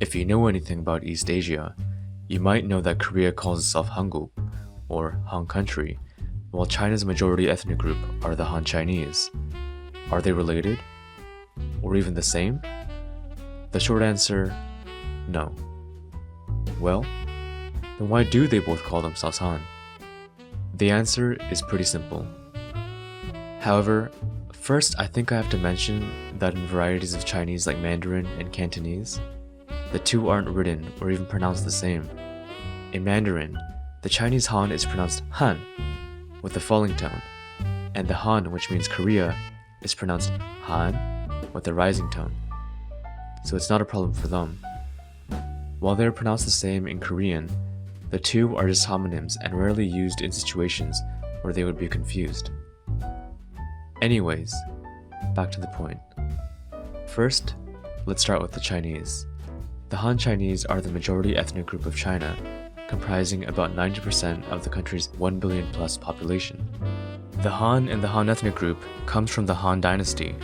If you know anything about East Asia, you might know that Korea calls itself Hanguk, or Han Country, while China's majority ethnic group are the Han Chinese. Are they related? Or even the same? The short answer, no. Well, then why do they both call themselves Han? The answer is pretty simple. However, first I think I have to mention that in varieties of Chinese like Mandarin and Cantonese, the two aren't written or even pronounced the same. In Mandarin, the Chinese Han is pronounced Han, with the falling tone, and the Han, which means Korea, is pronounced Han, with the rising tone. So it's not a problem for them. While they are pronounced the same in Korean, the two are just homonyms and rarely used in situations where they would be confused. Anyways, back to the point. First, let's start with the Chinese. The Han Chinese are the majority ethnic group of China, comprising about 90% of the country's 1 billion plus population. The Han and the Han ethnic group comes from the Han dynasty,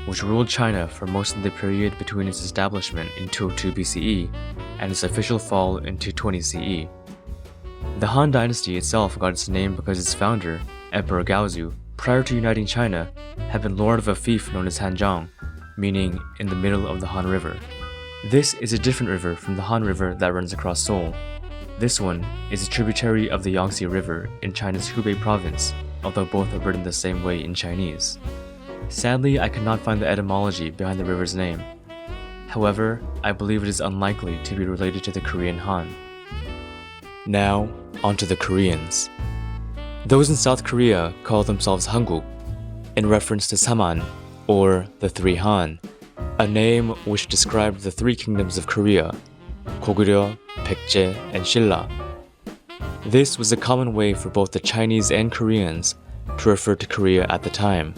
which ruled China for most of the period between its establishment in 202 BCE and its official fall in 220 CE. The Han dynasty itself got its name because its founder, Emperor Gaozu, prior to uniting China, had been lord of a fief known as Hanjiang, meaning in the middle of the Han River. This is a different river from the Han River that runs across Seoul. This one is a tributary of the Yangtze River in China's Hubei province, although both are written the same way in Chinese. Sadly, I cannot find the etymology behind the river's name. However, I believe it is unlikely to be related to the Korean Han. Now, onto the Koreans. Those in South Korea call themselves Hanguk, in reference to Saman, or the Three Han, a name which described the three kingdoms of Korea, Goguryeo, Baekje, and Silla. This was a common way for both the Chinese and Koreans to refer to Korea at the time.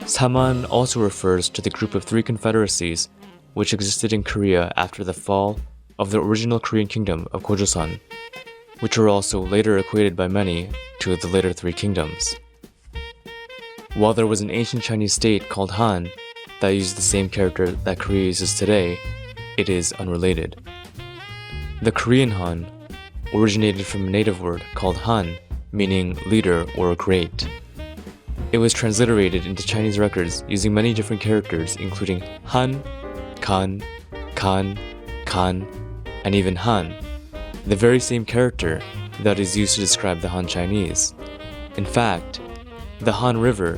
Saman also refers to the group of three confederacies which existed in Korea after the fall of the original Korean kingdom of Gojoseon, which were also later equated by many to the later three kingdoms. While there was an ancient Chinese state called Han that used the same character that Korea uses today, it is unrelated. The Korean Han originated from a native word called Han, meaning leader or great. It was transliterated into Chinese records using many different characters, including Han, Kan, Kan, Kan, and even Han, the very same character that is used to describe the Han Chinese. In fact, the Han River,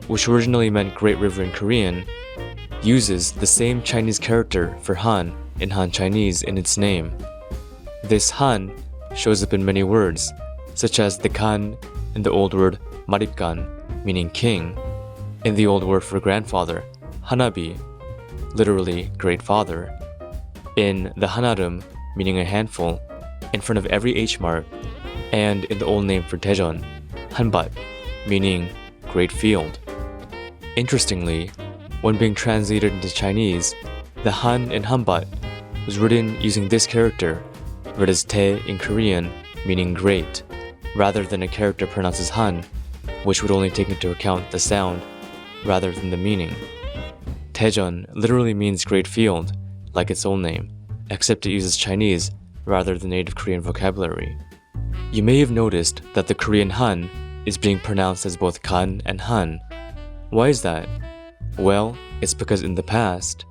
which originally meant Great River in Korean, uses the same Chinese character for Han in Han Chinese in its name. This Han shows up in many words, such as the Kan in the old word Maripkan, meaning king, in the old word for grandfather, Hanabi, literally great father, in the Hanarum, meaning a handful, in front of every H mark, and in the old name for Daejeon, Hanbat, meaning great field. Interestingly, when being translated into Chinese, the Han in Hanbat was written using this character, read as Tae in Korean, meaning great, rather than a character pronounced as Han, which would only take into account the sound rather than the meaning. Daejeon literally means great field, like its own name, except it uses Chinese rather than native Korean vocabulary. You may have noticed that the Korean Han is being pronounced as both Kan and Han. Why is that? Well, it's because in the past,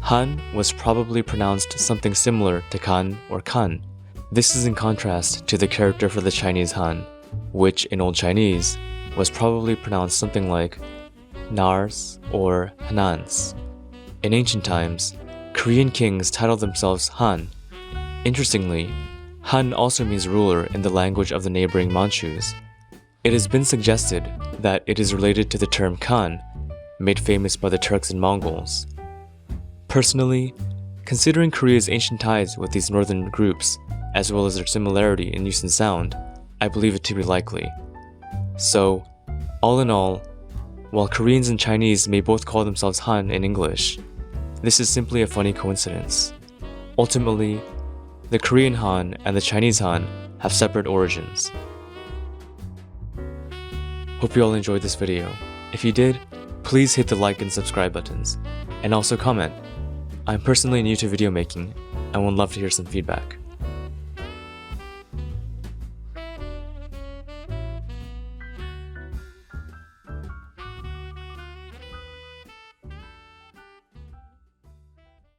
Han was probably pronounced something similar to Kan or Kan. This is in contrast to the character for the Chinese Han, which in Old Chinese was probably pronounced something like Nars or Hanans. In ancient times, Korean kings titled themselves Han. Interestingly, Han also means ruler in the language of the neighboring Manchus. It has been suggested that it is related to the term Khan, made famous by the Turks and Mongols. Personally, considering Korea's ancient ties with these northern groups, as well as their similarity in use and sound, I believe it to be likely. So, all in all, while Koreans and Chinese may both call themselves Han in English, this is simply a funny coincidence. Ultimately, the Korean Han and the Chinese Han have separate origins. Hope you all enjoyed this video. If you did, please hit the like and subscribe buttons, and also comment. I'm personally new to video making and would love to hear some feedback.